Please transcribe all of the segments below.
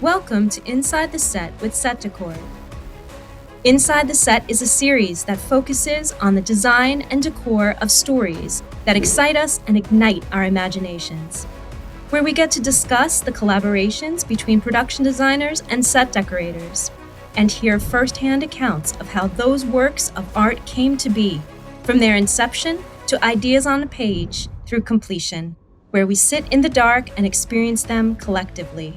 Welcome to Inside the Set with Set Decor. Inside the Set is a series that focuses on the design and decor of stories that excite us and ignite our imaginations, where we get to discuss the collaborations between production designers and set decorators, and hear firsthand accounts of how those works of art came to be, from their inception to ideas on a page through completion, where we sit in the dark and experience them collectively.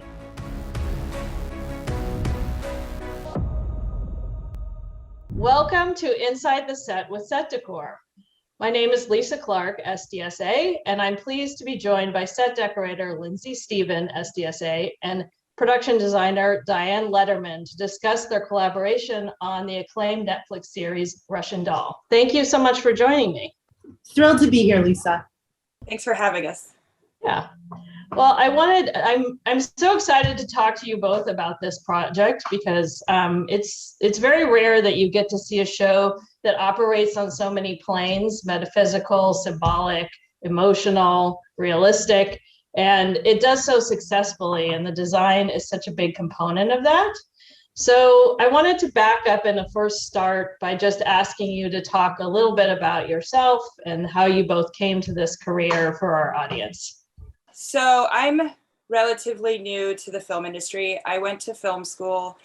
Welcome to Inside the Set with Set Decor. My name is Lisa Clark, SDSA, and I'm pleased to be joined by set decorator Lindsay Stephen SDSA and production designer Diane Lederman to discuss their collaboration on the acclaimed Netflix series Russian Doll. Thank you so much for joining me. Thrilled to be here, Lisa. Thanks for having us. Yeah. Well, I'm so excited to talk to you both about this project because it's very rare that you get to see a show that operates on so many planes: metaphysical, symbolic, emotional, realistic, and it does so successfully, and the design is such a big component of that. So I wanted to back up and first start by just asking you to talk a little bit about yourself and how you both came to this career for our audience. So I'm relatively new to the film industry. I went to film school,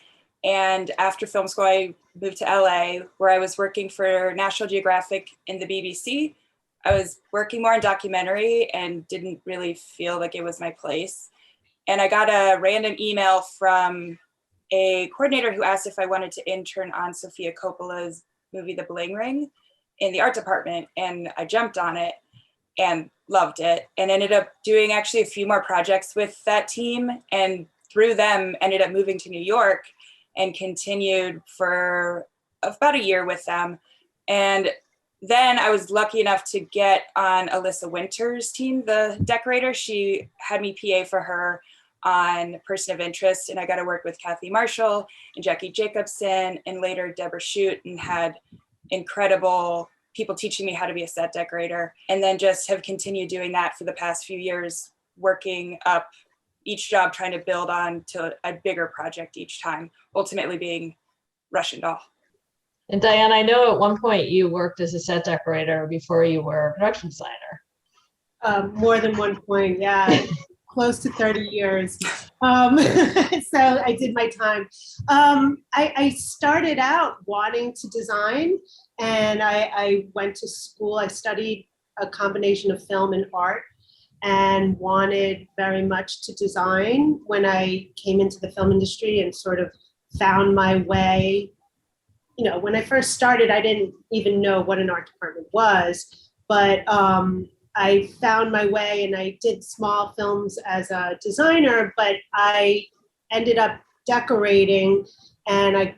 and after film school, I moved to LA, where I was working for National Geographic and the BBC. I was working more in documentary and didn't really feel like it was my place. And I got a random email from a coordinator who asked if I wanted to intern on Sofia Coppola's movie, The Bling Ring, in the art department. And I jumped on it and loved it, and ended up doing actually a few more projects with that team, and through them ended up moving to New York and continued for about a year with them. And then I was lucky enough to get on Alyssa Winter's team, the decorator. She had me PA for her on Person of Interest, and I got to work with Kathy Marshall and Jackie Jacobson and later Deborah Shute, and had incredible people teaching me how to be a set decorator, and then just have continued doing that for the past few years, working up each job, trying to build on to a bigger project each time, ultimately being Russian Doll. And Diane, I know at one point you worked as a set decorator before you were a production designer. More than one point, yeah. Close to 30 years. So I did my time. I started out wanting to design, and I went to school. I studied a combination of film and art, and wanted very much to design when I came into the film industry and sort of found my way. You know, when I first started, I didn't even know what an art department was, but I found my way, and I did small films as a designer, but I ended up decorating, and I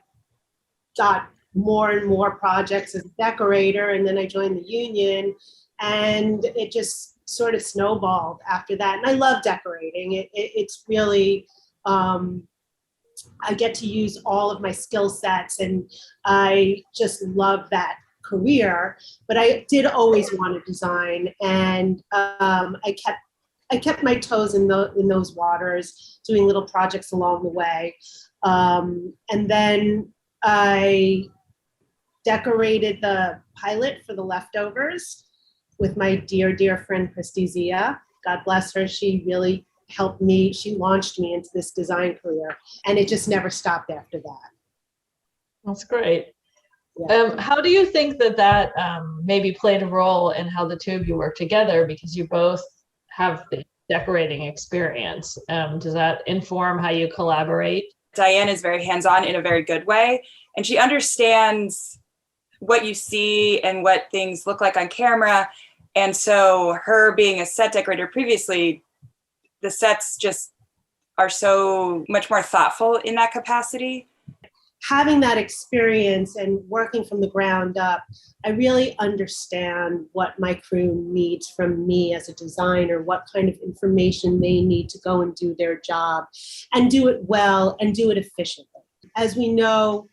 got more and more projects as a decorator, and then I joined the union, and it just sort of snowballed after that. And I love decorating. It's really, I get to use all of my skill sets, and I just love that career. But I did always want to design, and I kept my toes in those waters, doing little projects along the way. And then I decorated the pilot for The Leftovers with my dear friend Christy Zia. God bless her. She really helped me. She launched me into this design career, and it just never stopped after that. That's great. Yeah. How do you think that maybe played a role in how the two of you work together? Because you both have the decorating experience. Does that inform how you collaborate? Diane is very hands-on in a very good way, and she understands what you see and what things look like on camera. And so her being a set decorator previously, the sets just are so much more thoughtful in that capacity. Having that experience and working from the ground up, I really understand what my crew needs from me as a designer, what kind of information they need to go and do their job, and do it well and do it efficiently. As we know,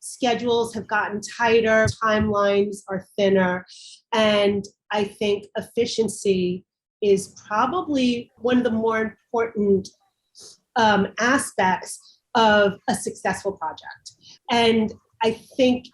schedules have gotten tighter, timelines are thinner, and I think efficiency is probably one of the more important aspects of a successful project. And I think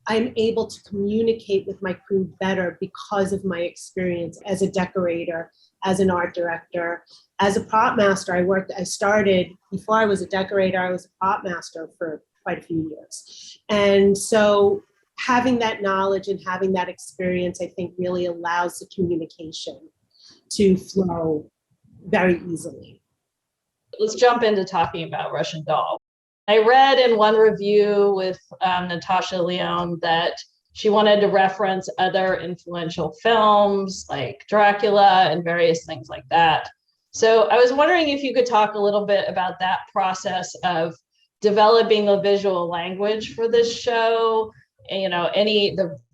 I'm able to communicate with my crew better because of my experience as a decorator, as an art director, as a prop master. I started, before I was a decorator, I was a prop master for quite a few years. And so having that knowledge and having that experience, I think really allows the communication to flow very easily. Let's jump into talking about Russian Doll. I read in one review with Natasha Leone that she wanted to reference other influential films like Dracula and various things like that. So I was wondering if you could talk a little bit about that process of developing a visual language for this show, and, you know,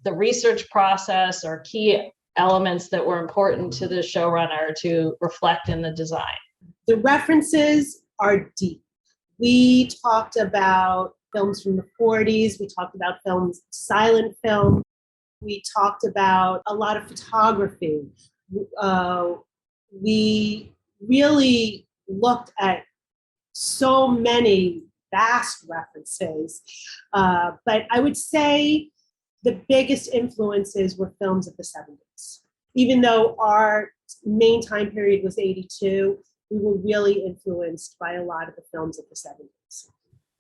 the research process or key elements that were important to the showrunner to reflect in the design. The references are deep. We talked about films from the 40s. We talked about films, silent film. We talked about a lot of photography. We really looked at so many vast references. But I would say the biggest influences were films of the 70s. Even though our main time period was 82, we were really influenced by a lot of the films of the 70s.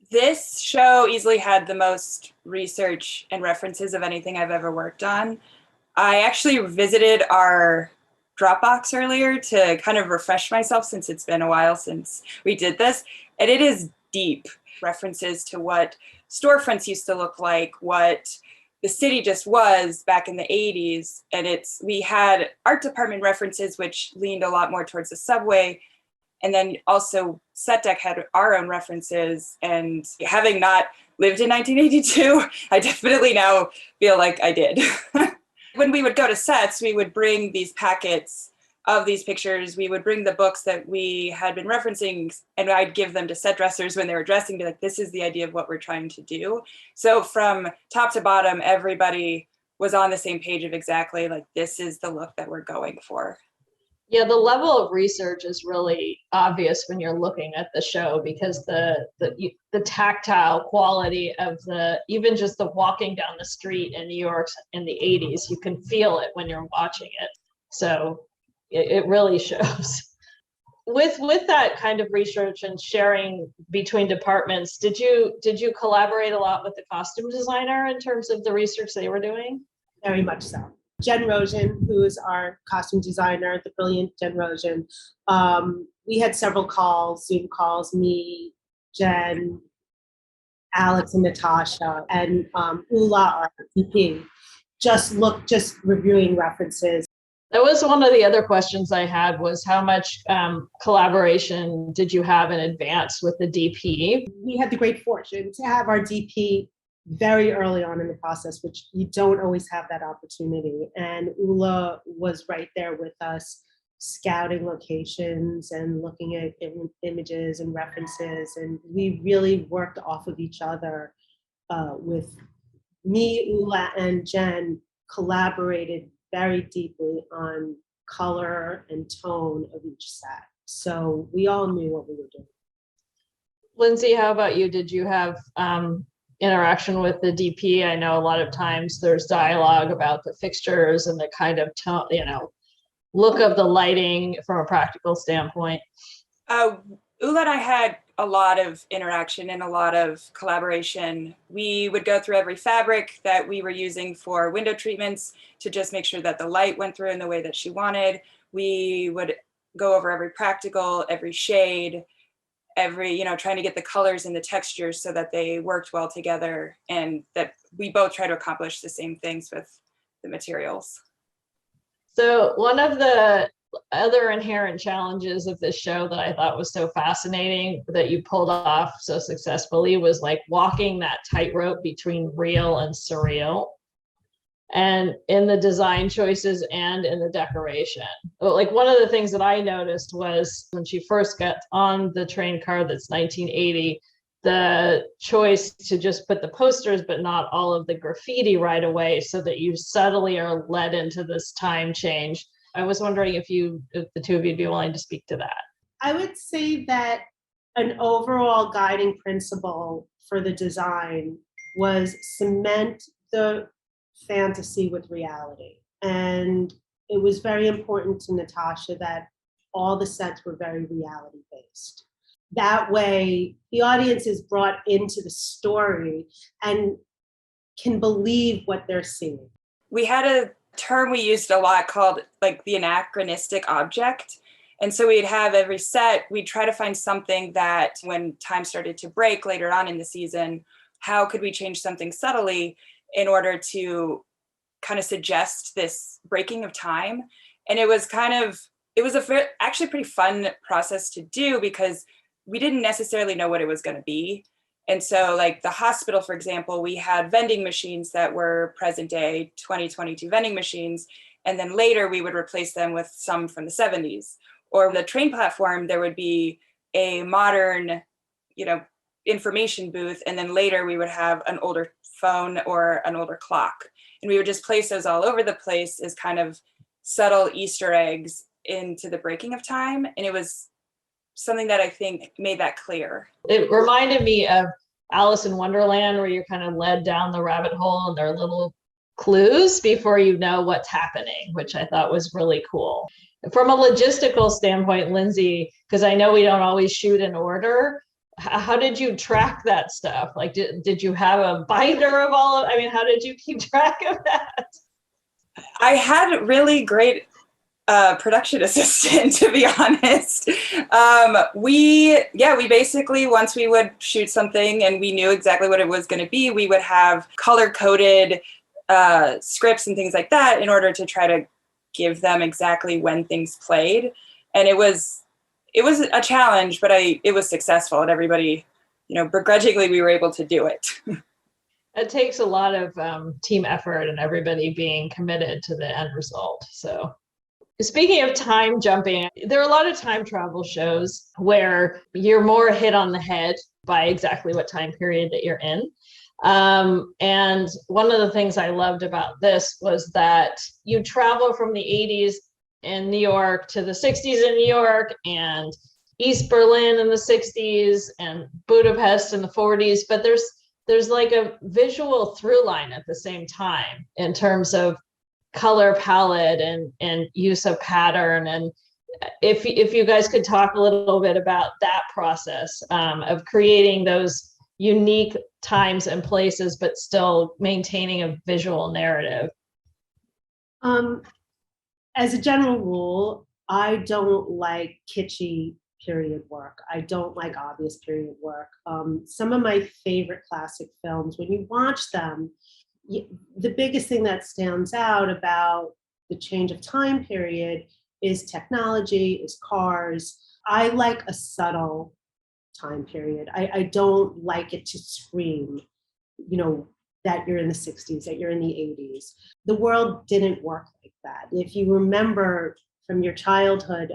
This show easily had the most research and references of anything I've ever worked on. I actually visited our Dropbox earlier to kind of refresh myself since it's been a while since we did this. And it is deep references to what storefronts used to look like, what the city just was back in the 80s. And we had art department references, which leaned a lot more towards the subway. And then also Set Deck had our own references, and having not lived in 1982, I definitely now feel like I did. When we would go to sets, we would bring these packets of these pictures. We would bring the books that we had been referencing, and I'd give them to set dressers when they were dressing, be like, this is the idea of what we're trying to do. So from top to bottom, everybody was on the same page of exactly like, this is the look that we're going for. Yeah, the level of research is really obvious when you're looking at the show, because the tactile quality of even just the walking down the street in New York in the 80s, you can feel it when you're watching it. So it really shows. With that kind of research and sharing between departments, did you collaborate a lot with the costume designer in terms of the research they were doing? Very much so. Jen Rosen, who is our costume designer, the brilliant Jen Rosen. We had several calls, Zoom calls, me, Jen, Alex and Natasha, and Ula, our VP, just reviewing references. That was one of the other questions I had, was how much collaboration did you have in advance with the DP? We had the great fortune to have our DP very early on in the process, which you don't always have that opportunity. And Ula was right there with us, scouting locations and looking at images and references. And we really worked off of each other with me, Ula, and Jen collaborated very deeply on color and tone of each set. So we all knew what we were doing. Lindsay, how about you? Did you have interaction with the DP? I know a lot of times there's dialogue about the fixtures and the kind of tone, look of the lighting from a practical standpoint. Ula and I had a lot of interaction and a lot of collaboration. We would go through every fabric that we were using for window treatments to just make sure that the light went through in the way that she wanted. We would go over every practical, every shade, trying to get the colors and the textures so that they worked well together, and that we both try to accomplish the same things with the materials. So one of the other inherent challenges of this show that I thought was so fascinating that you pulled off so successfully was like walking that tightrope between real and surreal, and in the design choices and in the decoration. Like, one of the things that I noticed was when she first got on the train car, that's 1980, the choice to just put the posters but not all of the graffiti right away, so that you subtly are led into this time change. I was wondering if the two of you would be willing to speak to that. I would say that an overall guiding principle for the design was cement the fantasy with reality. And it was very important to Natasha that all the sets were very reality based. That way, the audience is brought into the story and can believe what they're seeing. We had a term we used a lot called like the anachronistic object. And so we'd have every set, we'd try to find something that when time started to break later on in the season, how could we change something subtly in order to kind of suggest this breaking of time? And it was actually pretty fun process to do because we didn't necessarily know what it was going to be. And so like the hospital, for example, we had vending machines that were present day 2022 vending machines. And then later we would replace them with some from the 70s. Or the train platform, there would be a modern, information booth. And then later we would have an older phone or an older clock. And we would just place those all over the place as kind of subtle Easter eggs into the breaking of time. And it was something that I think made that clear. It reminded me of Alice in Wonderland, where you're kind of led down the rabbit hole and there are little clues before you know what's happening, which I thought was really cool. From a logistical standpoint, Lindsay, because I know we don't always shoot in order, how did you track that stuff? Like, did you have a binder of all of, how did you keep track of that? I had really great production assistant, to be honest. We basically, once we would shoot something and we knew exactly what it was going to be, we would have color-coded scripts and things like that in order to try to give them exactly when things played. And it was a challenge, but it was successful, and everybody, begrudgingly, we were able to do it. It takes a lot of team effort and everybody being committed to the end result. So speaking of time jumping, there are a lot of time travel shows where you're more hit on the head by exactly what time period that you're in. And one of the things I loved about this was that you travel from the 80s in New York to the 60s in New York and East Berlin in the 60s and Budapest in the 40s, but there's like a visual through line at the same time in terms of color palette and use of pattern. And if you guys could talk a little bit about that process of creating those unique times and places, but still maintaining a visual narrative. As a general rule, I don't like kitschy period work. I don't like obvious period work. Some of my favorite classic films, when you watch them, the biggest thing that stands out about the change of time period is technology, is cars. I like a subtle time period. I don't like it to scream, that you're in the 60s, that you're in the 80s. The world didn't work like that. If you remember from your childhood,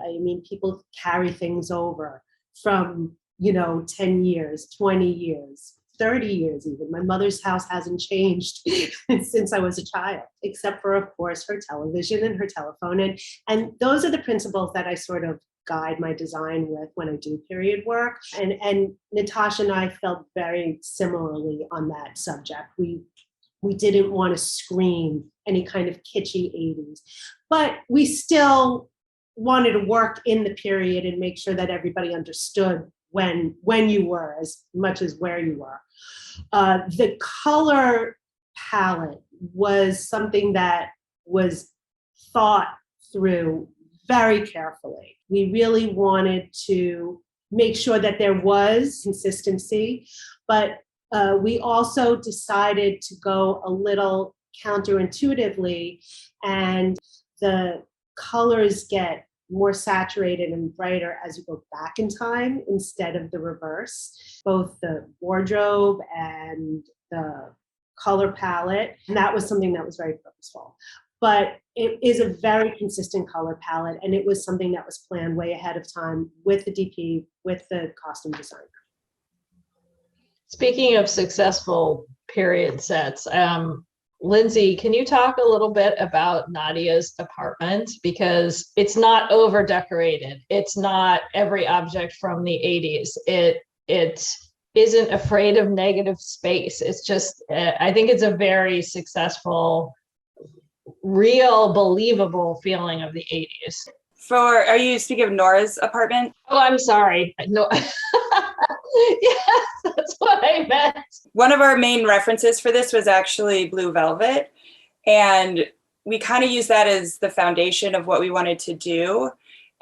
people carry things over from, 10 years, 20 years, 30 years even. My mother's house hasn't changed since I was a child, except for, of course, her television and her telephone. And those are the principles that I sort of guide my design with when I do period work. And Natasha and I felt very similarly on that subject. We didn't want to scream any kind of kitschy 80s, but we still wanted to work in the period and make sure that everybody understood when you were as much as where you were. The color palette was something that was thought through very carefully. We really wanted to make sure that there was consistency, but we also decided to go a little counterintuitively, and the colors get more saturated and brighter as you go back in time instead of the reverse. Both the wardrobe and the color palette, and that was something that was very purposeful. But it is a very consistent color palette, and it was something that was planned way ahead of time with the DP, with the costume designer. Speaking of successful period sets, Lindsay, can you talk a little bit about Nadia's apartment? Because it's not over decorated. It's not every object from the 80s. It isn't afraid of negative space. It's just, I think it's a very successful, real, believable feeling of the 80s. Are you speaking of Nora's apartment? Oh, I'm sorry. No. Yes, that's what I meant. One of our main references for this was actually Blue Velvet. And we kind of used that as the foundation of what we wanted to do.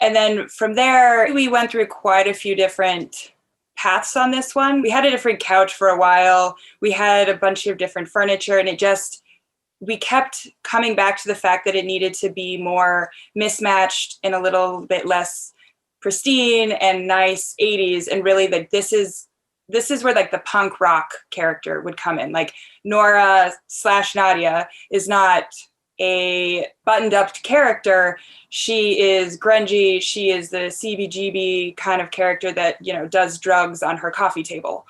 And then from there, we went through quite a few different paths on this one. We had a different couch for a while. We had a bunch of different furniture, and we kept coming back to the fact that it needed to be more mismatched and a little bit less pristine and nice 80s. And really, like, this is where like the punk rock character would come in. Like Nora / Nadia is not a buttoned up character. She is grungy. She is the CBGB kind of character that, does drugs on her coffee table.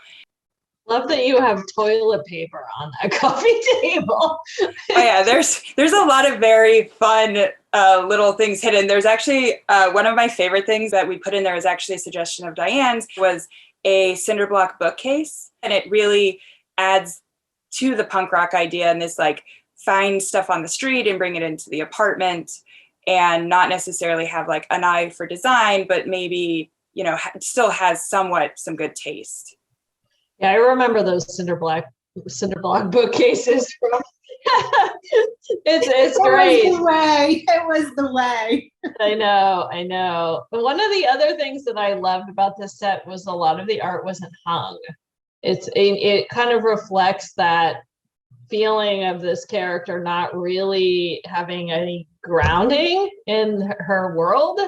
Love that you have toilet paper on that coffee table. Oh yeah, there's a lot of very fun little things hidden. There's actually one of my favorite things that we put in there is actually a suggestion of Diane's, was a cinder block bookcase, and it really adds to the punk rock idea, and this like find stuff on the street and bring it into the apartment, and not necessarily have like an eye for design, but maybe still has somewhat some good taste. Yeah, I remember those cinder block bookcases from. It's great. It was the way. I know. But one of the other things that I loved about this set was a lot of the art wasn't hung. It kind of reflects that feeling of this character not really having any grounding in her world.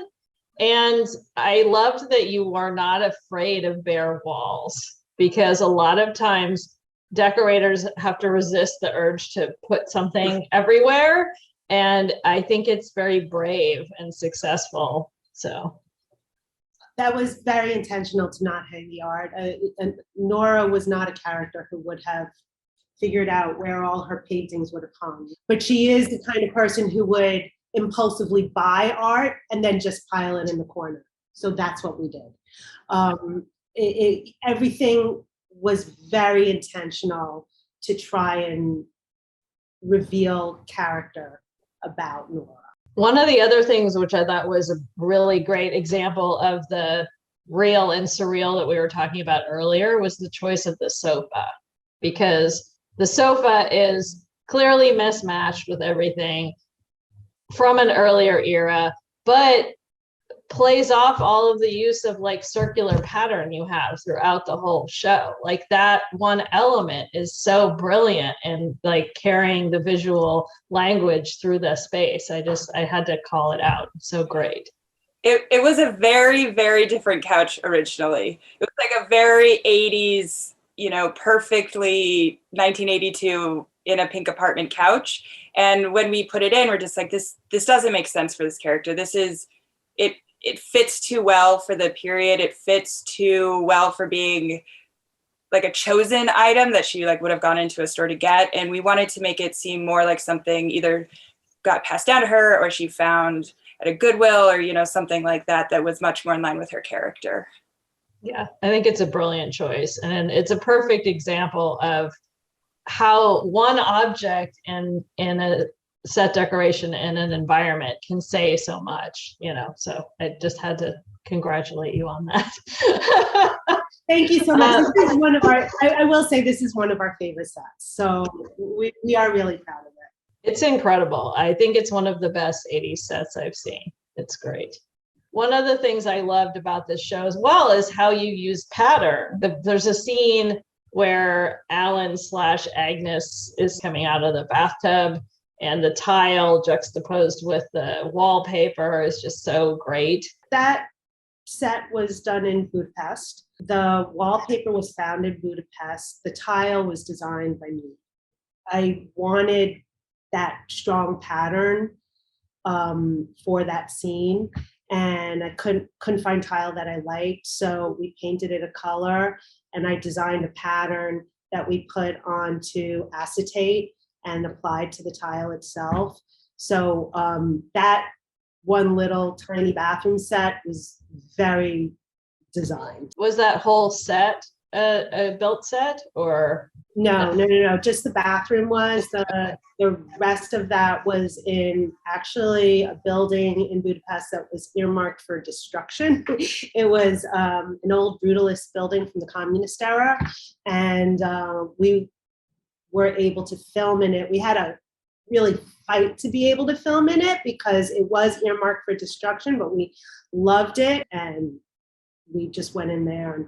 And I loved that you were not afraid of bare walls, because a lot of times decorators have to resist the urge to put something everywhere. And I think it's very brave and successful. So that was very intentional to not hang the art. And Nora was not a character who would have figured out where all her paintings would have hung. But she is the kind of person who would impulsively buy art and then just pile it in the corner. So that's what we did. Everything was very intentional to try and reveal character about Nora. One of the other things which I thought was a really great example of the real and surreal that we were talking about earlier was the choice of the sofa, because the sofa is clearly mismatched with everything from an earlier era, but plays off all of the use of like circular pattern you have throughout the whole show. Like that one element is so brilliant and like carrying the visual language through the space. I had to call it out. So great. It was a very, very different couch originally. It was like a very 80s, perfectly 1982 in a pink apartment couch. And when we put it in, we're just like, this doesn't make sense for this character. It fits too well for the period. It fits too well for being like a chosen item that she like would have gone into a store to get. And we wanted to make it seem more like something either got passed down to her or she found at a Goodwill or, something like that was much more in line with her character. Yeah, I think it's a brilliant choice. And it's a perfect example of how one object in a set decoration in an environment can say so much, so I just had to congratulate you on that. Thank you so much. This is one of our, I will say this is one of our favorite sets. So we are really proud of it. It's incredible. I think it's one of the best 80s sets I've seen. It's great. One of the things I loved about this show as well is how you use pattern. There's a scene where Alan / Agnes is coming out of the bathtub, and the tile juxtaposed with the wallpaper is just so great. That set was done in Budapest. The wallpaper was found in Budapest. The tile was designed by me. I wanted that strong pattern for that scene, and I couldn't find tile that I liked, so we painted it a color, and I designed a pattern that we put onto acetate and applied to the tile itself. So that one little tiny bathroom set was very designed. Was that whole set a built set, or? No. Just the bathroom was. The rest of that was in actually a building in Budapest that was earmarked for destruction. It was an old brutalist building from the communist era, and we were able to film in it. We had a really fight to be able to film in it because it was earmarked for destruction, but we loved it, and we just went in there and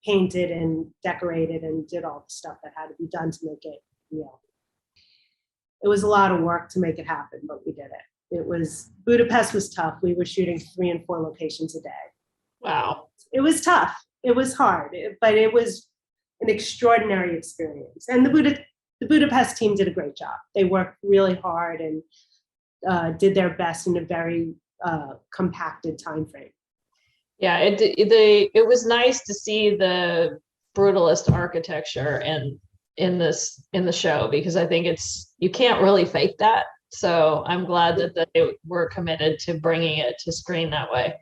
painted and decorated and did all the stuff that had to be done to make it real. It was a lot of work to make it happen, but we did it. Budapest was tough. We were shooting 3 and 4 locations a day. Wow. It was tough. It was hard, but it was an extraordinary experience. And the Budapest team did a great job. They worked really hard and did their best in a very compacted time frame. Yeah, it was nice to see the brutalist architecture in the show, because I think you can't really fake that. So I'm glad that they were committed to bringing it to screen that way.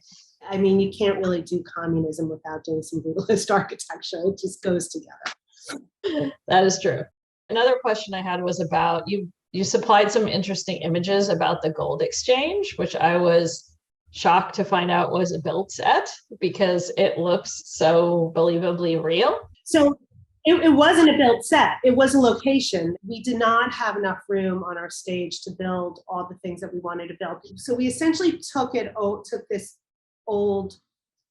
I mean, you can't really do communism without doing some brutalist architecture. It just goes together. That is true. Another question I had was about you supplied some interesting images about the gold exchange, which I was shocked to find out was a built set because it looks so believably real. So it wasn't a built set. It was a location. We did not have enough room on our stage to build all the things that we wanted to build. So we essentially took this old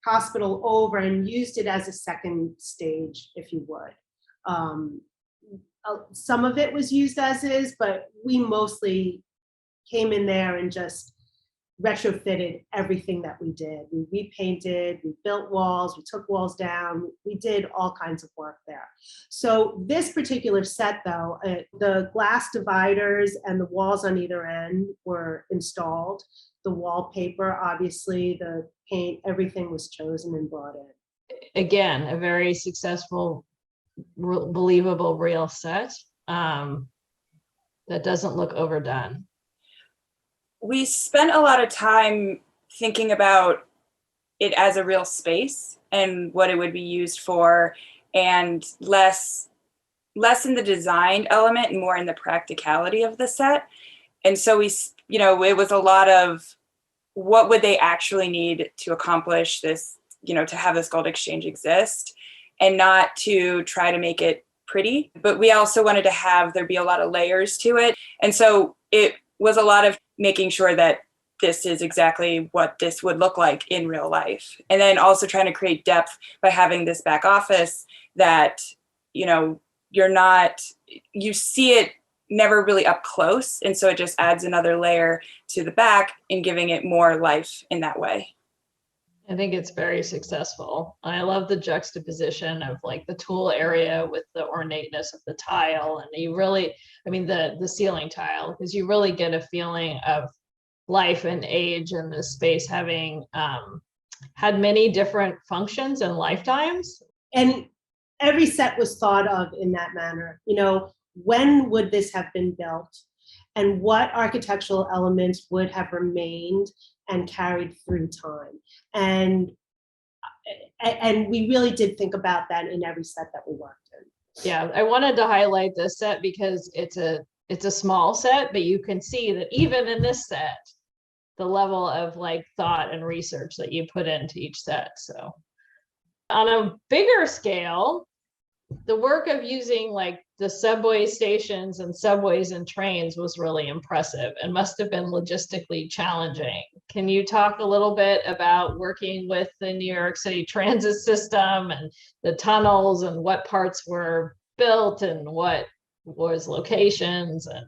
hospital over and used it as a second stage, if you would. Some of it was used as is, but we mostly came in there and just retrofitted everything that we did. We repainted, we built walls, we took walls down, we did all kinds of work there. So this particular set though, the glass dividers and the walls on either end were installed. The wallpaper, obviously, the paint, everything was chosen and brought in. Again, a very successful, believable, real set that doesn't look overdone. We spent a lot of time thinking about it as a real space and what it would be used for, and less in the design element and more in the practicality of the set. And so it was a lot of what would they actually need to accomplish this, to have this gold exchange exist, and not to try to make it pretty. But we also wanted to have there be a lot of layers to it. And so it was a lot of making sure that this is exactly what this would look like in real life. And then also trying to create depth by having this back office that, you see it never really up close. And so it just adds another layer to the back and giving it more life in that way. I think it's very successful. I love the juxtaposition of like the tool area with the ornateness of the tile, and you really, the ceiling tile, because you really get a feeling of life and age and the space having had many different functions and lifetimes. And every set was thought of in that manner. When would this have been built, and what architectural elements would have remained and carried through time. And we really did think about that in every set that we worked in. Yeah, I wanted to highlight this set because it's a small set, but you can see that even in this set, the level of like thought and research that you put into each set. So on a bigger scale, the work of using like the subway stations and subways and trains was really impressive and must have been logistically challenging. Can you talk a little bit about working with the New York City transit system and the tunnels, and what parts were built and what was locations? And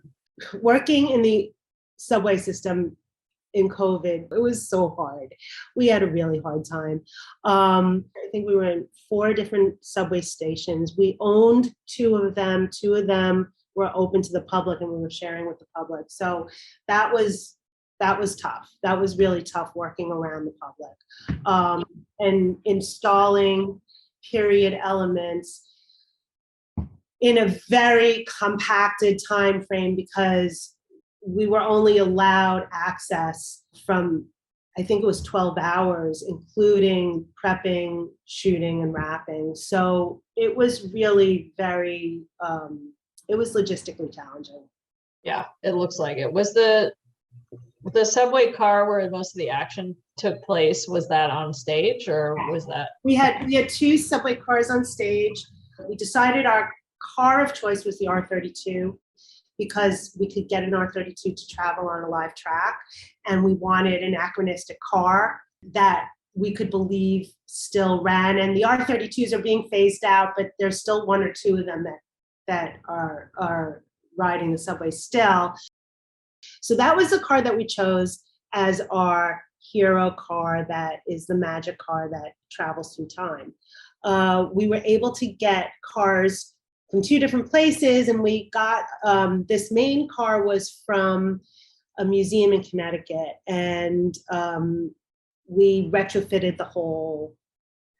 working in the subway system in COVID, it was so hard. We had a really hard time. I think we were in 4 different subway stations. We owned 2 of them. 2 of them were open to the public and we were sharing with the public. So that was tough. That was really tough working around the public. And installing period elements. in a very compacted time frame because we were only allowed access from, I think it was 12 hours, including prepping, shooting, and wrapping. So it was really very, it was logistically challenging. Yeah, it looks like it. Was the subway car where most of the action took place, was that on stage, or was that? We had 2 subway cars on stage. We decided our car of choice was the R32 because we could get an R32 to travel on a live track, and we wanted an anachronistic car that we could believe still ran. And the R32s are being phased out, but there's still 1 or 2 of them that are riding the subway still. So that was the car that we chose as our hero car, that is the magic car that travels through time. We were able to get cars from 2 different places, and we got this main car was from a museum in Connecticut, and we retrofitted the whole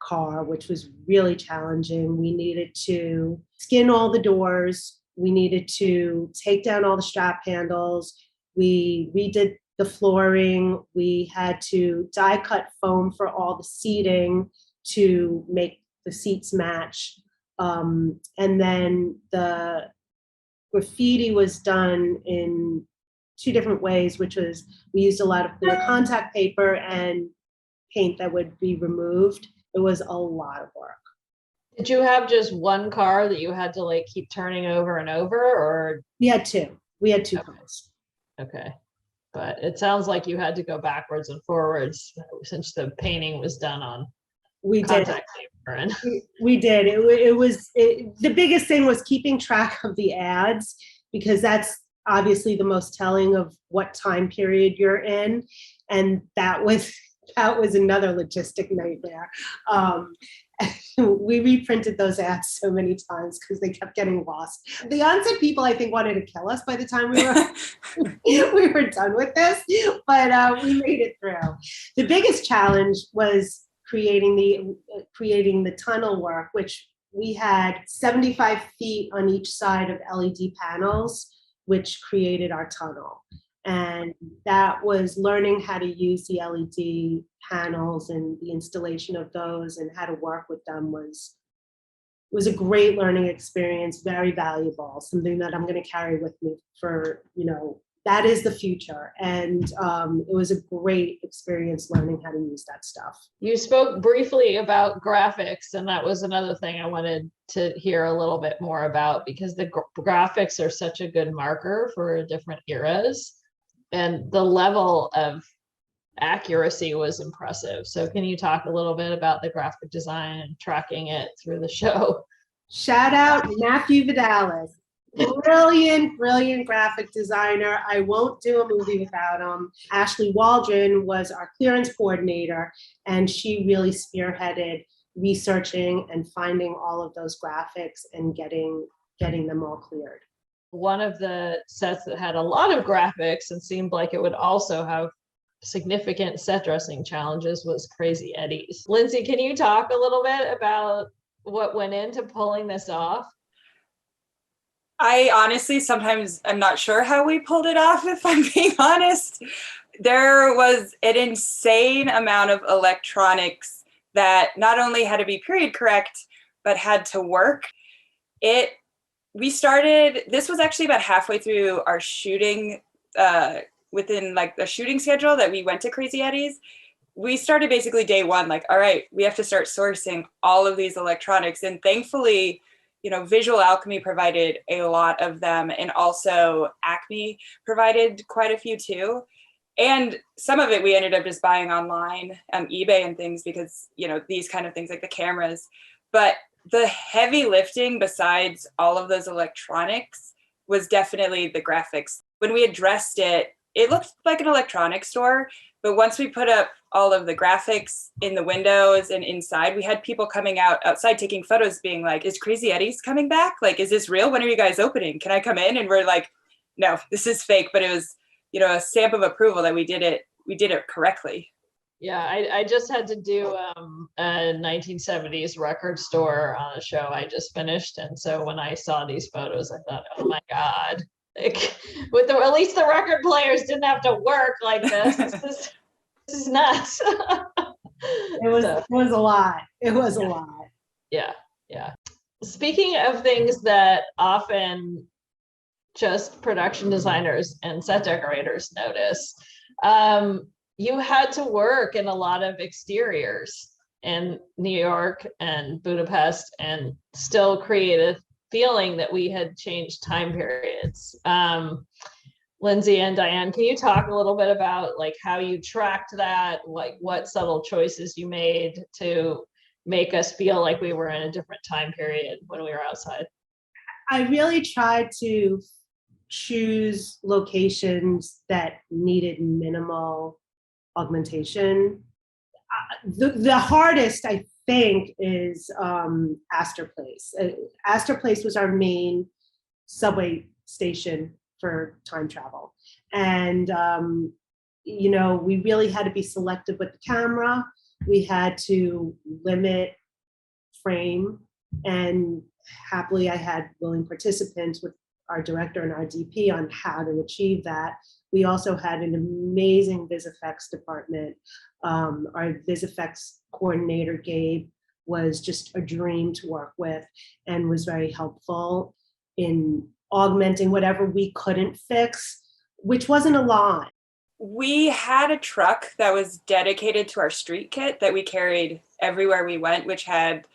car, which was really challenging. We needed to skin all the doors. We needed to take down all the strap handles. We redid the flooring. We had to die cut foam for all the seating to make the seats match. And then the graffiti was done in 2 different ways, which was we used a lot of clear contact paper and paint that would be removed. It was a lot of work. Did you have just one car that you had to like keep turning over and over, or? We had 2. We had 2 cars. Okay. But it sounds like you had to go backwards and forwards since the painting was done on contact paper. And we did. It was the biggest thing was keeping track of the ads, because that's obviously the most telling of what time period you're in, and that was another logistic nightmare. We reprinted those ads so many times because they kept getting lost. The on-set people, I think, wanted to kill us by the time we were done with this, but we made it through. The biggest challenge was creating the tunnel work, which we had 75 feet on each side of LED panels, which created our tunnel. And that was learning how to use the LED panels and the installation of those and how to work with them was a great learning experience, very valuable, something that I'm going to carry with me for, that is the future. And it was a great experience learning how to use that stuff. You spoke briefly about graphics, and that was another thing I wanted to hear a little bit more about, because the graphics are such a good marker for different eras. And the level of accuracy was impressive. So can you talk a little bit about the graphic design and tracking it through the show? Shout out Matthew Vidalis. Brilliant graphic designer. I won't do a movie without him. Ashley Waldron was our clearance coordinator, and she really spearheaded researching and finding all of those graphics and getting them all cleared. One of the sets that had a lot of graphics and seemed like it would also have significant set dressing challenges was Crazy Eddie's. Lindsay, can you talk a little bit about what went into pulling this off? I honestly, sometimes I'm not sure how we pulled it off, if I'm being honest. There was an insane amount of electronics that not only had to be period correct, but had to work. This was actually about halfway through our shooting, within like the shooting schedule that we went to Crazy Eddie's. We started basically day one, like, all right, we have to start sourcing all of these electronics. And thankfully, Visual Alchemy provided a lot of them, and also Acme provided quite a few too. And some of it we ended up just buying online, eBay and things, because, these kind of things like the cameras. But the heavy lifting besides all of those electronics was definitely the graphics. When we addressed it, it looked like an electronics store, but once we put up all of the graphics in the windows and inside, we had people coming outside taking photos being like, is Crazy Eddie's coming back? Like, is this real? When are you guys opening? Can I come in? And we're like, no, this is fake. But it was, a stamp of approval that we did it correctly. Yeah, I just had to do a 1970s record store on a show I just finished. And so when I saw these photos, I thought, oh my God, like, at least the record players didn't have to work like this. This is nuts. It was a lot. It was a lot. Yeah, yeah. Speaking of things that often just production designers and set decorators notice, you had to work in a lot of exteriors in New York and Budapest and still create a feeling that we had changed time periods. Lindsay and Diane, can you talk a little bit about like how you tracked that, like what subtle choices you made to make us feel like we were in a different time period when we were outside? I really tried to choose locations that needed minimal augmentation. The hardest, I think, is Astor Place. Astor Place was our main subway station for time travel. And, you know, we really had to be selective with the camera. We had to limit frame, and happily I had willing participants with our director and our DP on how to achieve that. We also had an amazing VisFX department. Our VisFX coordinator, Gabe, was just a dream to work with and was very helpful in augmenting whatever we couldn't fix, which wasn't a lot. We had a truck that was dedicated to our street kit that we carried everywhere we went, which had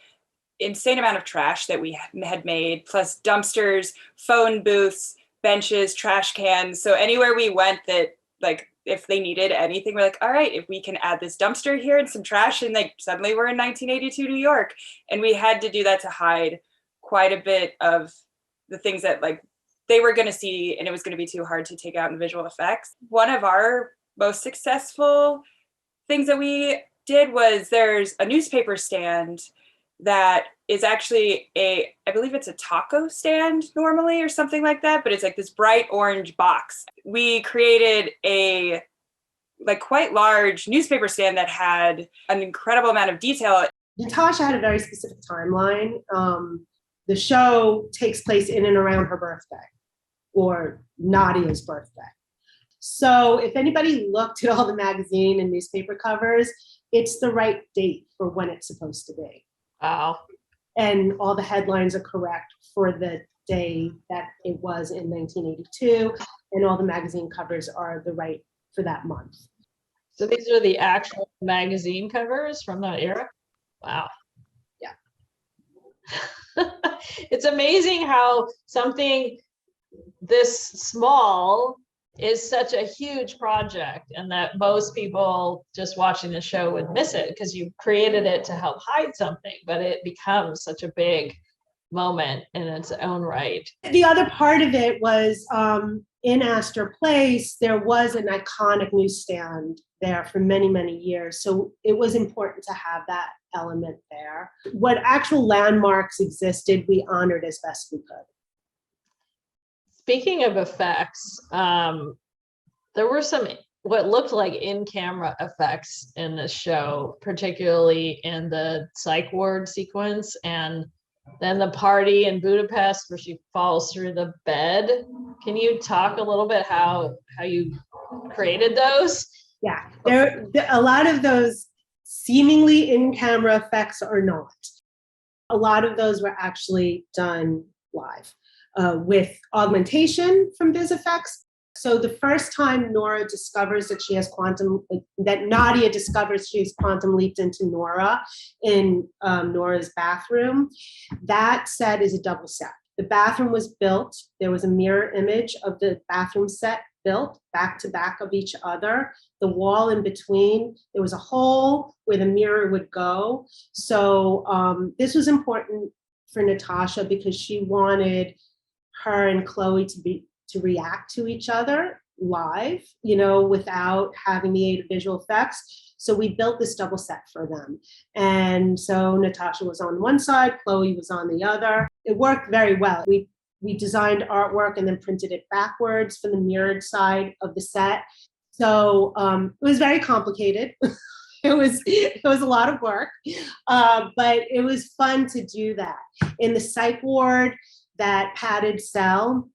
insane amount of trash that we had made, plus dumpsters, phone booths, benches, trash cans. So anywhere we went that, like, if they needed anything, we're like, all right, if we can add this dumpster here and some trash, and like suddenly we're in 1982 New York. And we had to do that to hide quite a bit of the things that like they were going to see, and it was going to be too hard to take out in visual effects. One of our most successful things that we did was there's a newspaper stand that is actually I believe it's a taco stand normally or something like that, but it's like this bright orange box. We created a like quite large newspaper stand that had an incredible amount of detail. Natasha had a very specific timeline. The show takes place in and around her birthday, or Nadia's birthday. So if anybody looked at all the magazine and newspaper covers, it's the right date for when it's supposed to be. Wow. And all the headlines are correct for the day that it was in 1982, and all the magazine covers are the right for that month. So these are the actual magazine covers from that era? Wow. Yeah. It's amazing how something this small is such a huge project, and that most people just watching the show would miss it because you created it to help hide something, but it becomes such a big moment in its own right. The other part of it was in Astor Place, there was an iconic newsstand there for many, many years. So it was important to have that element there. What actual landmarks existed, we honored as best we could. Speaking of effects, there were some what looked like in-camera effects in this show, particularly in the psych ward sequence, and then the party in Budapest where she falls through the bed. Can you talk a little bit how you created those? Yeah, a lot of those seemingly in-camera effects are not. A lot of those were actually done live. With augmentation from VisFX. So the first time Nora discovers that she has that Nadia discovers she's quantum leaped into Nora in Nora's bathroom, that set is a double set. The bathroom was built, there was a mirror image of the bathroom set built back to back of each other. The wall in between, there was a hole where the mirror would go. So this was important for Natasha because she wanted her and Chloe to react to each other live, you know, without having the aid of visual effects. So we built this double set for them. And so Natasha was on one side, Chloe was on the other. It worked very well. We designed artwork and then printed it backwards for the mirrored side of the set. So it was very complicated. it was a lot of work, but it was fun to do that. In the psych ward, that padded cell,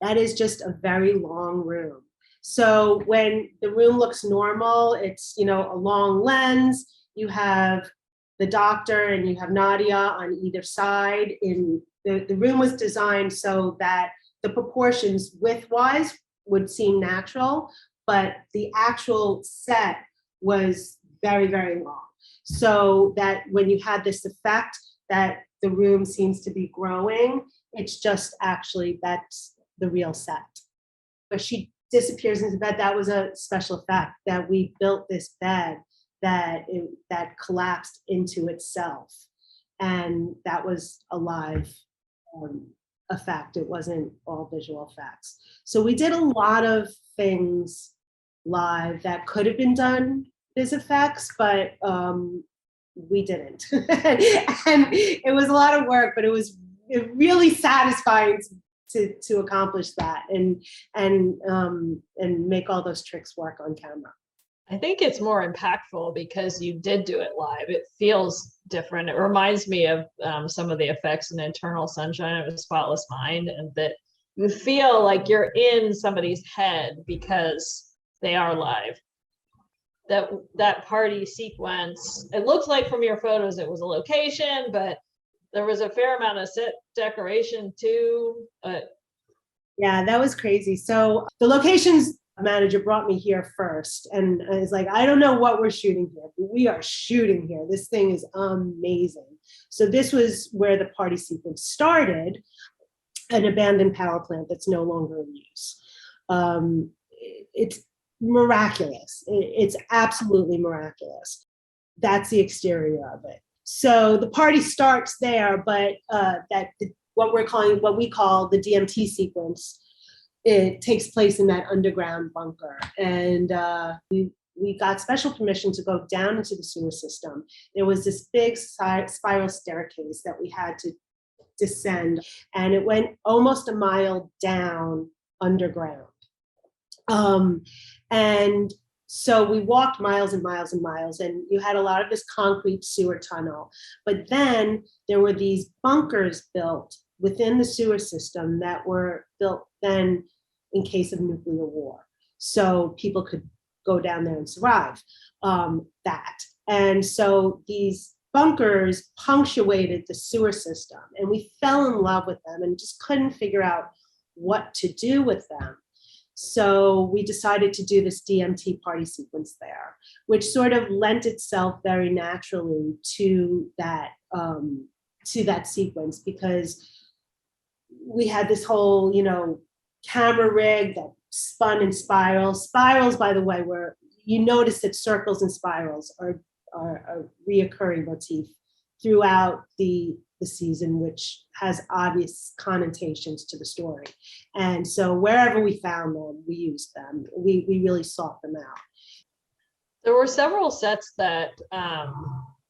that is just a very long room. So when the room looks normal, it's, you know, a long lens, you have the doctor and you have Nadia on either side. The room was designed so that the proportions width-wise would seem natural, but the actual set was very, very long. So that when you had this effect that the room seems to be growing, it's just actually, that's the real set. But she disappears into bed. That was a special effect, that we built this bed that collapsed into itself. And that was a live effect. It wasn't all visual effects. So we did a lot of things live that could have been done as effects, but we didn't. And it was a lot of work, but it was really satisfying to accomplish that and make all those tricks work on camera. I think it's more impactful because you did do it live. It feels different. It reminds me of some of the effects in Eternal Sunshine of a Spotless Mind, and that you feel like you're in somebody's head because they are live. That party sequence, it looks like from your photos it was a location, but there was a fair amount of set decoration too. Yeah, that was crazy. So the locations manager brought me here first, and I was like, I don't know what we're shooting here, but we are shooting here. This thing is amazing. So this was where the party sequence started, an abandoned power plant that's no longer in use. It's miraculous. It's absolutely miraculous. That's the exterior of it. So the party starts there, but what we call the DMT sequence, it takes place in that underground bunker. And we got special permission to go down into the sewer system. There was this big spiral staircase that we had to descend, and it went almost a mile down underground. And so we walked miles and miles and miles, and you had a lot of this concrete sewer tunnel. But then there were these bunkers built within the sewer system that were built then in case of nuclear war. So people could go down there and survive that. And so these bunkers punctuated the sewer system, and we fell in love with them and just couldn't figure out what to do with them. So we decided to do this DMT party sequence there, which sort of lent itself very naturally to that sequence, because we had this whole, camera rig that spun in spirals. Spirals, by the way, you notice that circles and spirals are a reoccurring motif throughout the season, which has obvious connotations to the story. And so wherever we found them, we used them. We really sought them out. There were several sets that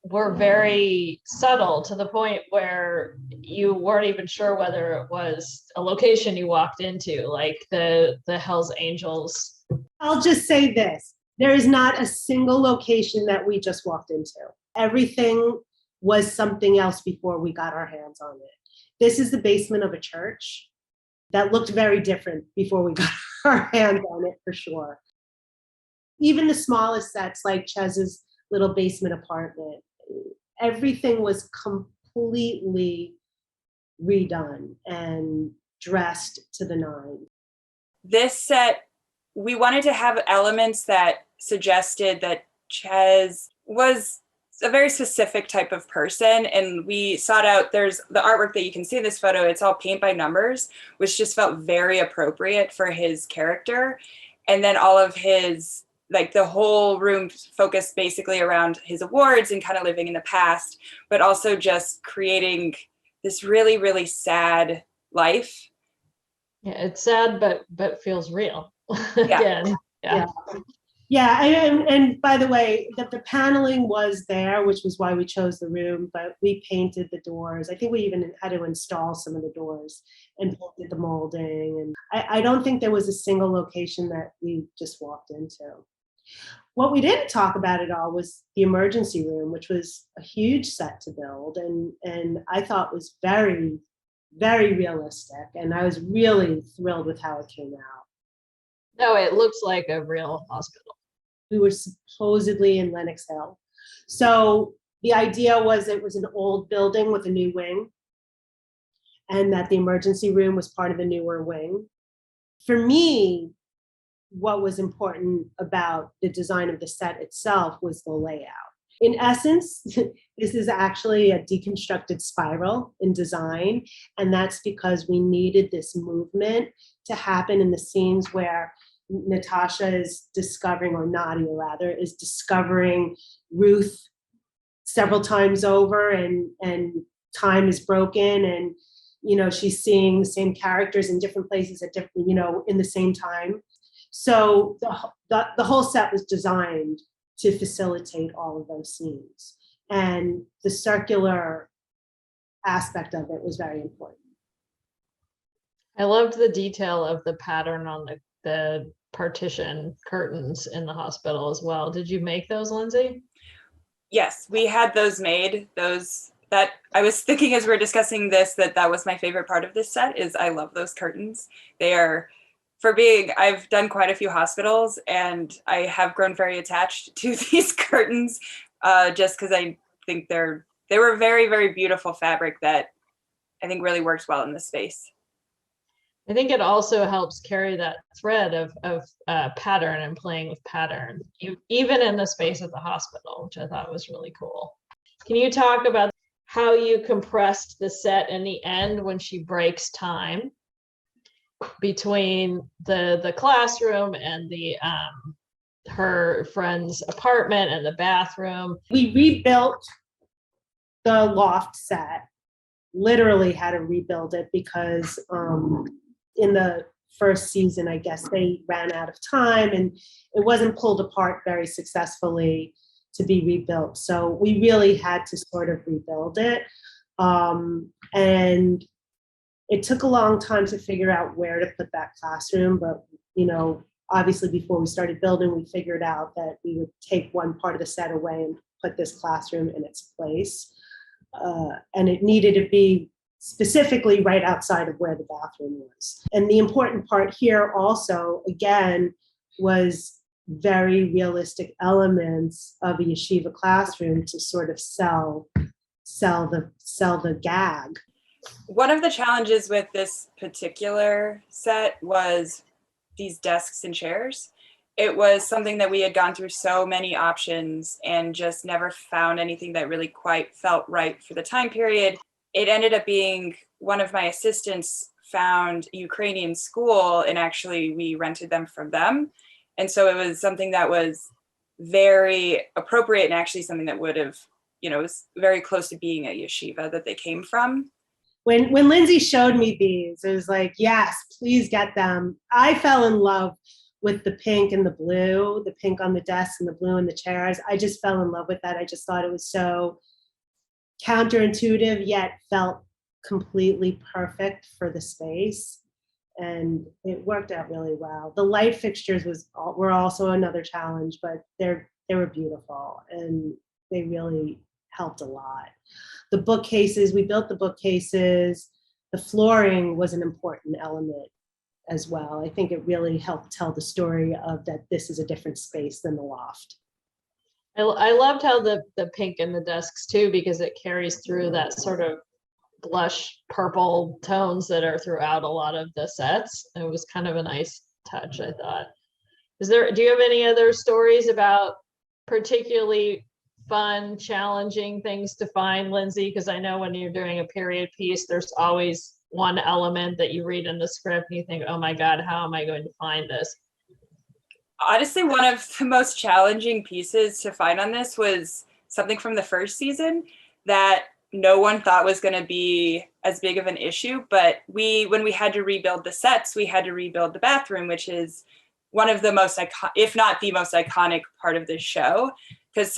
were very subtle, to the point where you weren't even sure whether it was a location you walked into, like the Hells Angels. I'll just say this. There is not a single location that we just walked into. Everything was something else before we got our hands on it. This is the basement of a church that looked very different before we got our hands on it, for sure. Even the smallest sets, like Chez's little basement apartment, everything was completely redone and dressed to the nines. This set, we wanted to have elements that suggested that Chez was a very specific type of person, and we sought out, there's the artwork that you can see in this photo, it's all paint by numbers, which just felt very appropriate for his character. And then all of his, like the whole room focused basically around his awards and kind of living in the past, but also just creating this really, really sad life. Yeah, it's sad, but feels real. Yeah. Again. Yeah. Yeah, and by the way, the paneling was there, which was why we chose the room, but we painted the doors. I think we even had to install some of the doors and painted the molding. And I don't think there was a single location that we just walked into. What we didn't talk about at all was the emergency room, which was a huge set to build, and I thought was very, very realistic. And I was really thrilled with how it came out. No, it looks like a real hospital. We were supposedly in Lenox Hill. So the idea was it was an old building with a new wing, and that the emergency room was part of the newer wing. For me, what was important about the design of the set itself was the layout. In essence, this is actually a deconstructed spiral in design, and that's because we needed this movement to happen in the scenes where Natasha is discovering, or Nadia rather, is discovering Ruth several times over, and time is broken, and she's seeing the same characters in different places at different, in the same time. So the whole set was designed to facilitate all of those scenes, and the circular aspect of it was very important. I loved the detail of the pattern on the partition curtains in the hospital as well. Did you make those, Lindsay? Yes, we had those made. That I was thinking as we were discussing this, that was my favorite part of this set. Is I love those curtains. They are, I've done quite a few hospitals, and I have grown very attached to these curtains, just because I think they were very, very beautiful fabric that I think really works well in this space. I think it also helps carry that thread of pattern and playing with pattern, even in the space of the hospital, which I thought was really cool. Can you talk about how you compressed the set in the end when she breaks time between the classroom and her friend's apartment and the bathroom? We rebuilt the loft set, literally had to rebuild it because in the first season, I guess they ran out of time and it wasn't pulled apart very successfully to be rebuilt. So we really had to sort of rebuild it. And it took a long time to figure out where to put that classroom, but obviously before we started building, we figured out that we would take one part of the set away and put this classroom in its place. And it needed to be specifically right outside of where the bathroom was. And the important part here also, again, was very realistic elements of a yeshiva classroom to sort of sell the gag. One of the challenges with this particular set was these desks and chairs. It was something that we had gone through so many options and just never found anything that really quite felt right for the time period. It ended up being one of my assistants found a Ukrainian school, and actually we rented them from them. And so it was something that was very appropriate, and actually something that would have, was very close to being a yeshiva that they came from. When Lindsay showed me these, it was like, yes, please get them. I fell in love with the pink and the blue, the pink on the desks and the blue in the chairs. I just fell in love with that. I just thought it was so counterintuitive, yet felt completely perfect for the space. And it worked out really well. The light fixtures were also another challenge, but they were beautiful and they really helped a lot. The bookcases, we built the bookcases. The flooring was an important element as well. I think it really helped tell the story of that this is a different space than the loft. I loved how the pink in the desks too, because it carries through that sort of blush purple tones that are throughout a lot of the sets. It was kind of a nice touch, I thought. Do you have any other stories about particularly fun, challenging things to find, Lindsay? Because I know when you're doing a period piece, there's always one element that you read in the script and you think, oh my God, how am I going to find this? Honestly, one of the most challenging pieces to find on this was something from the first season that no one thought was going to be as big of an issue. But when we had to rebuild the sets, we had to rebuild the bathroom, which is one of the most, if not the most iconic part of this show. Because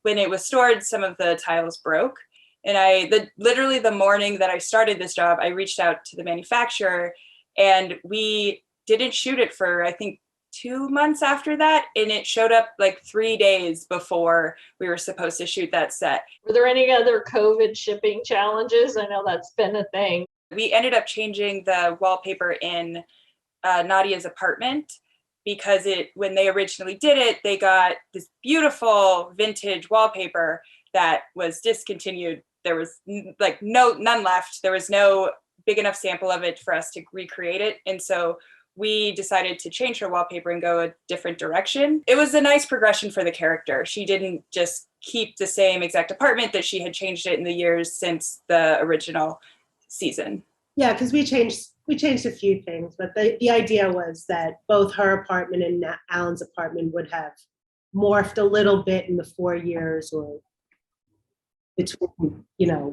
when it was stored, some of the tiles broke. And literally the morning that I started this job, I reached out to the manufacturer, and we didn't shoot it for, I think, 2 months after that, and it showed up like 3 days before we were supposed to shoot that set. Were there any other COVID shipping challenges? I know that's been a thing. We ended up changing the wallpaper in Nadia's apartment because when they originally did it, they got this beautiful vintage wallpaper that was discontinued. There was none left. There was no big enough sample of it for us to recreate it. And so we decided to change her wallpaper and go a different direction. It was a nice progression for the character. She didn't just keep the same exact apartment, that she had changed it in the years since the original season. Yeah, because we changed a few things, but the idea was that both her apartment and Alan's apartment would have morphed a little bit in the 4 years or between,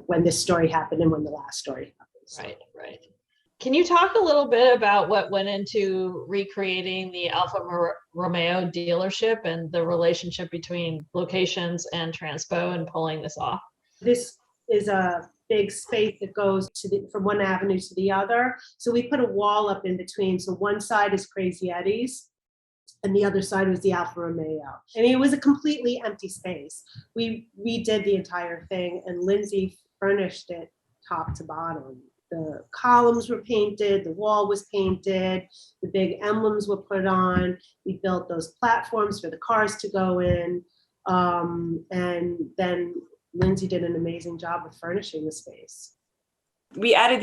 when this story happened and when the last story happened. Right. Can you talk a little bit about what went into recreating the Alfa Romeo dealership and the relationship between locations and transpo and pulling this off? This is a big space that goes from one avenue to the other. So we put a wall up in between. So one side is Crazy Eddie's and the other side was the Alfa Romeo. I mean, it was a completely empty space. We redid the entire thing and Lindsay furnished it top to bottom. The columns were painted, the wall was painted, the big emblems were put on. We built those platforms for the cars to go in. And then Lindsay did an amazing job of furnishing the space. We added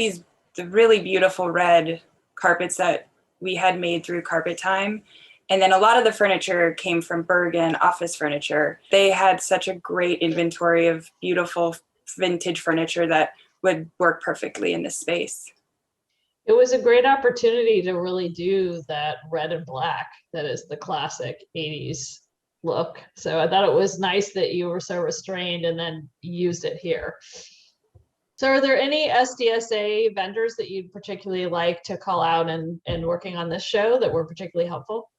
the really beautiful red carpets that we had made through Carpet Time. And then a lot of the furniture came from Bergen Office Furniture. They had such a great inventory of beautiful vintage furniture that would work perfectly in this space. It was a great opportunity to really do that red and black that is the classic 80s look. So I thought it was nice that you were so restrained and then used it here. So are there any SDSA vendors that you'd particularly like to call out and working on this show that were particularly helpful?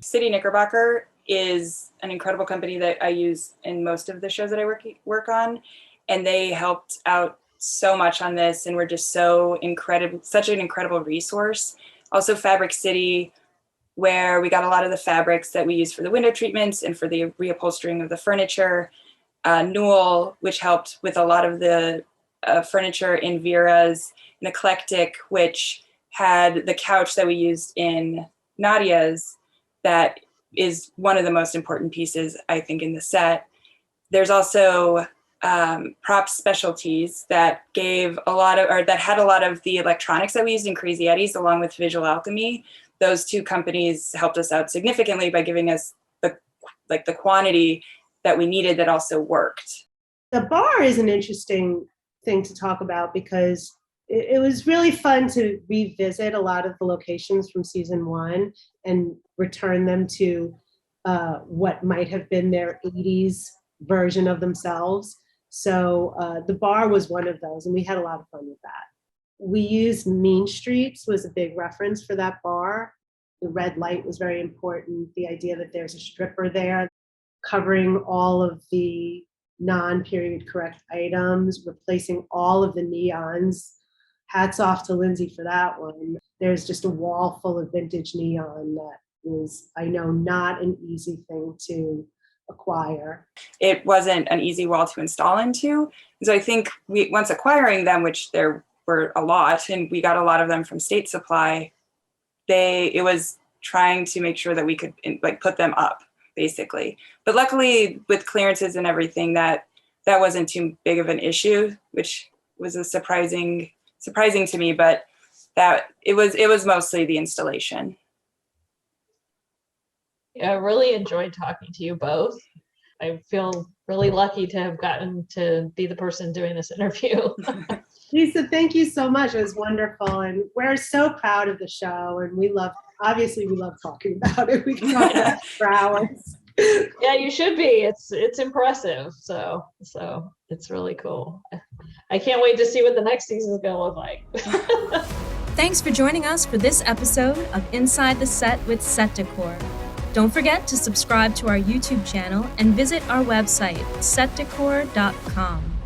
City Knickerbocker is an incredible company that I use in most of the shows that I work on. And they helped out so much on this and were just such an incredible resource. Also Fabric City, where we got a lot of the fabrics that we use for the window treatments and for the reupholstering of the furniture. Newell, which helped with a lot of the furniture in Vera's, and Eclectic, which had the couch that we used in Nadia's, that is one of the most important pieces, I think, in the set. There's also Prop Specialties that had a lot of the electronics that we used in Crazy Eddie's, along with Visual Alchemy. Those two companies helped us out significantly by giving us the quantity that we needed that also worked. The bar is an interesting thing to talk about because it was really fun to revisit a lot of the locations from season 1 and return them to what might have been their 80s version of themselves. So the bar was one of those, and we had a lot of fun with that. We used Mean Streets was a big reference for that bar. The red light was very important. The idea that there's a stripper there covering all of the non-period correct items, replacing all of the neons. Hats off to Lindsay for that one. There's just a wall full of vintage neon that was, I know, not an easy thing to acquire. It wasn't an easy wall to install into. So I think once acquiring them, which there were a lot, and we got a lot of them from State Supply, it was trying to make sure that we could put them up, basically. But luckily, with clearances and everything, that wasn't too big of an issue, which was surprising to me. But that it was mostly the installation. I really enjoyed talking to you both. I feel really lucky to have gotten to be the person doing this interview. Lisa, thank you so much. It was wonderful. And we're so proud of the show. And we love talking about it. We can talk about it for hours. Yeah, you should be. It's impressive. So it's really cool. I can't wait to see what the next season is going to look like. Thanks for joining us for this episode of Inside the Set with Set Decor. Don't forget to subscribe to our YouTube channel and visit our website, setdecor.com.